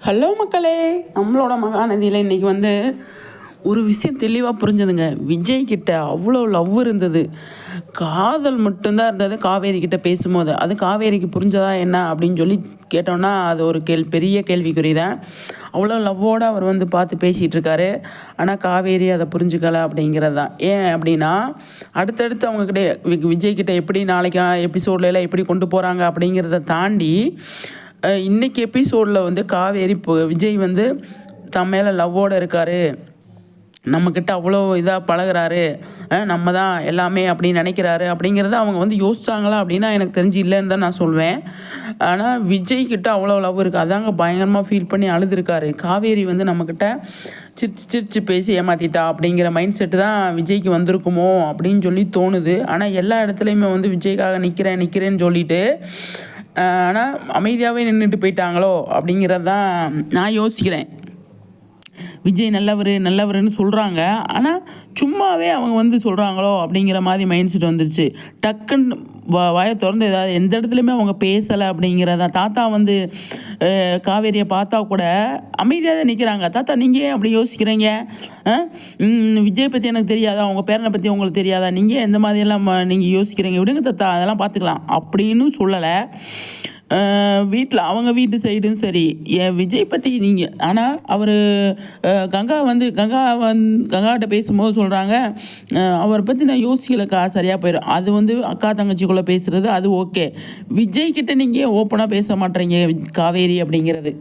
Hello மக்களே, நம்மளோட மகாநதியில் இன்றைக்கி ஒரு விஷயம் தெளிவாக புரிஞ்சதுங்க. விஜய் கிட்ட அவ்வளோ லவ் இருந்தது. காதல் மட்டும்தான் இருந்தது காவேரி கிட்ட பேசும்போது. அது காவேரிக்கு புரிஞ்சதா என்ன அப்படின்னு சொல்லி கேட்டோன்னா, அது ஒரு பெரிய கேள்விக்குறி தான். அவ்வளோ லவ்வோடு அவர் பார்த்து பேசிகிட்டு இருக்காரு. ஆனால் காவேரி அதை புரிஞ்சுக்கலை அப்படிங்கிறது தான். ஏன் அப்படின்னா, அடுத்தடுத்து அவங்கக்கிட்ட விஜய் கிட்ட எப்படி நாளைக்கு எபிசோட்லாம் எப்படி கொண்டு போகிறாங்க அப்படிங்கிறத தாண்டி இன்றைக்கி எபிசோடில் காவேரி விஜய் தன் மேலே லவ்வோடு இருக்கார், நம்மக்கிட்ட அவ்வளோ இதாக பழகுறாரு, நம்ம தான் எல்லாமே அப்படின்னு நினைக்கிறாரு அப்படிங்கிறத அவங்க யோசிச்சாங்களா அப்படின்னா எனக்கு தெரிஞ்சு இல்லைன்னு தான் நான் சொல்வேன். ஆனால் விஜய் கிட்ட அவ்வளோ லவ் இருக்குது. அதாங்க பயங்கரமாக ஃபீல் பண்ணி அழுதுருக்காரு. காவேரி நம்மக்கிட்ட சிரிச்சு பேசி ஏமாற்றிட்டா அப்படிங்கிற மைண்ட் செட்டு தான் விஜய்க்கு வந்திருக்குமோ அப்படின்னு சொல்லி தோணுது. ஆனால் எல்லா இடத்துலையுமே விஜய்க்காக நிற்கிறேன்னு சொல்லிட்டு ஆனால் அமைதியாகவே நின்றுட்டு போயிட்டாங்களோ அப்படிங்கிறது தான் நான் யோசிக்கிறேன். விஜய் நல்லவருன்னு சொல்கிறாங்க, ஆனால் சும்மாவே அவங்க சொல்கிறாங்களோ அப்படிங்கிற மாதிரி மைண்ட் செட் வந்துருச்சு. டக்குன்னு வாயை திறந்து ஏதாவது எந்த இடத்துலையுமே அவங்க பேசலை அப்படிங்கிறத. தாத்தா காவேரியை பார்த்தா கூட அமைதியாக தான் நிற்கிறாங்க. தாத்தா நீங்கள் ஏன் அப்படி யோசிக்கிறீங்க? விஜய் பற்றி எனக்கு தெரியாதா? அவங்க பேரனை பற்றி உங்களுக்கு தெரியாதா? நீங்கள் எந்த மாதிரியெல்லாம் நீங்கள் யோசிக்கிறீங்க? விடுங்க தாத்தா, அதெல்லாம் பார்த்துக்கலாம் அப்படின்னு சொல்லலை. அவங்க வீட்டு சைடும் சரி, விஜய் பற்றி நீங்கள். ஆனால் அவர் கங்காட்ட பேசும்போது சொல்கிறாங்க, அவரை பற்றி நான் யோசிக்கலக்கா, சரியாக போயிடும். அது அக்கா தங்கச்சிக்குள்ளே பேசுகிறது அது ஓகே. விஜய் கிட்ட நீங்கள் ஓப்பனாக பேச மாட்டேறீங்க காவேரி அப்படிங்கிறது.